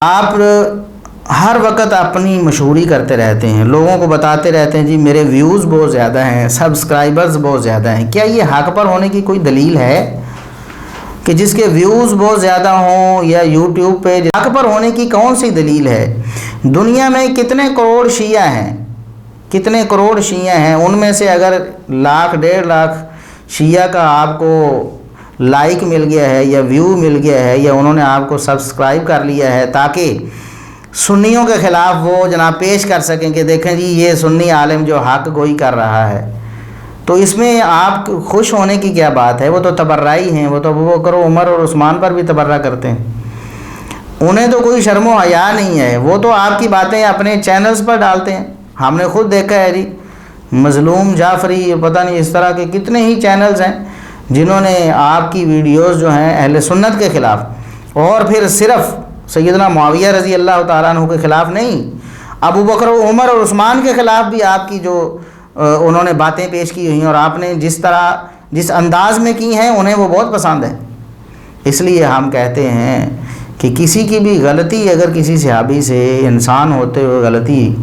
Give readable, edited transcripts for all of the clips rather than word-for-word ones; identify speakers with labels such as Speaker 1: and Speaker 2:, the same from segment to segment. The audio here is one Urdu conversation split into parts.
Speaker 1: آپ ہر وقت اپنی مشہوری کرتے رہتے ہیں، لوگوں کو بتاتے رہتے ہیں جی میرے ویوز بہت زیادہ ہیں، سبسکرائبرز بہت زیادہ ہیں۔ کیا یہ حق پر ہونے کی کوئی دلیل ہے کہ جس کے ویوز بہت زیادہ ہوں یا یوٹیوب پہ حق پر ہونے کی کون سی دلیل ہے؟ دنیا میں کتنے کروڑ شیعہ ہیں، کتنے کروڑ شیعہ ہیں، ان میں سے اگر لاکھ 1.5 لاکھ شیعہ کا آپ کو لائک مل گیا ہے یا ویو مل گیا ہے یا انہوں نے آپ کو سبسکرائب کر لیا ہے تاکہ سنیوں کے خلاف وہ جناب پیش کر سکیں کہ دیکھیں جی یہ سنی عالم جو حق گوئی کر رہا ہے، تو اس میں آپ خوش ہونے کی کیا بات ہے؟ وہ تو تبرعی ہیں، وہ تو ابو بکر و عمر اور عثمان پر بھی تبرع کرتے ہیں، انہیں تو کوئی شرم و حیا نہیں ہے، وہ تو آپ کی باتیں اپنے چینلز پر ڈالتے ہیں۔ ہم نے خود دیکھا ہے جی، مظلوم جعفری، پتہ نہیں اس طرح کے کتنے ہی چینلز ہیں جنہوں نے آپ کی ویڈیوز جو ہیں اہل سنت کے خلاف، اور پھر صرف سیدنا معاویہ رضی اللہ تعالیٰ عنہ کے خلاف نہیں، ابو بکر و عمر اور عثمان کے خلاف بھی آپ کی جو انہوں نے باتیں پیش کی ہوئی ہیں اور آپ نے جس انداز میں کی ہیں انہیں وہ بہت پسند ہے۔ اس لیے ہم کہتے ہیں کہ کسی کی بھی غلطی اگر کسی صحابی سے انسان ہوتے ہوئے غلطی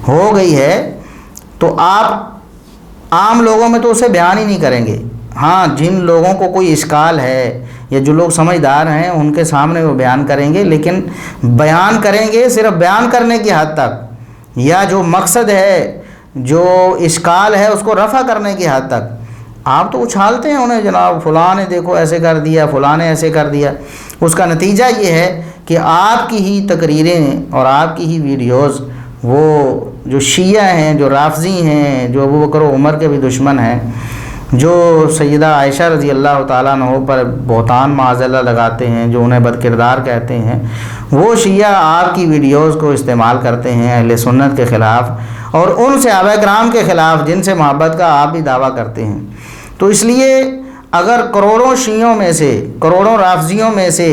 Speaker 1: ہو گئی ہے تو آپ عام لوگوں میں تو اسے بیان ہی نہیں کریں گے۔ ہاں، جن لوگوں کو کوئی اشکال ہے یا جو لوگ سمجھدار ہیں ان کے سامنے وہ بیان کریں گے، لیکن بیان کریں گے صرف بیان کرنے کی حد تک، یا جو مقصد ہے جو اشکال ہے اس کو رفع کرنے کی حد تک۔ آپ تو اچھالتے ہیں انہیں، جناب فلاں نے دیکھو ایسے کر دیا، فلاں نے ایسے کر دیا۔ اس کا نتیجہ یہ ہے کہ آپ کی ہی تقریریں اور آپ کی ہی ویڈیوز وہ جو شیعہ ہیں، جو رافضی ہیں، جو ابو بکر و عمر کے بھی دشمن ہیں، جو سیدہ عائشہ رضی اللہ تعالیٰ عنہ پر بہتان معاذ اللہ لگاتے ہیں، جو انہیں بد کردار کہتے ہیں، وہ شیعہ آپ کی ویڈیوز کو استعمال کرتے ہیں اہل سنت کے خلاف اور ان صحابہ کرام کے خلاف جن سے محبت کا آپ بھی دعویٰ کرتے ہیں۔ تو اس لیے اگر کروڑوں شیعوں میں سے، کروڑوں رافضیوں میں سے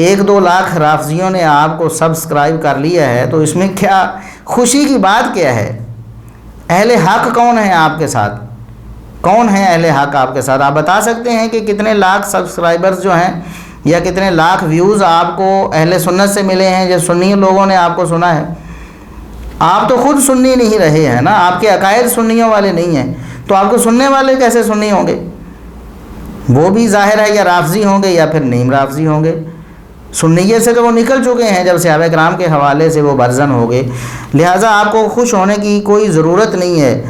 Speaker 1: 1-2 لاکھ رافضیوں نے آپ کو سبسکرائب کر لیا ہے تو اس میں کیا خوشی کی بات کیا ہے؟ اہل حق کون ہیں آپ کے ساتھ؟ کون ہیں اہل حق آپ کے ساتھ؟ آپ بتا سکتے ہیں کہ کتنے لاکھ سبسکرائبرز جو ہیں یا کتنے لاکھ ویوز آپ کو اہل سنت سے ملے ہیں جو سنی لوگوں نے آپ کو سنا ہے؟ آپ تو خود سنی نہیں رہے ہیں نا، آپ کے عقائد سنیوں والے نہیں ہیں، تو آپ کو سننے والے کیسے سنی ہوں گے؟ وہ بھی ظاہر ہے یا رافضی ہوں گے یا پھر نیم رافضی ہوں گے۔ سنیت سے تو وہ نکل چکے ہیں جب صحابہ کرام کے حوالے سے وہ برزن ہو گئے، لہٰذا آپ کو خوش ہونے کی کوئی ضرورت نہیں ہے۔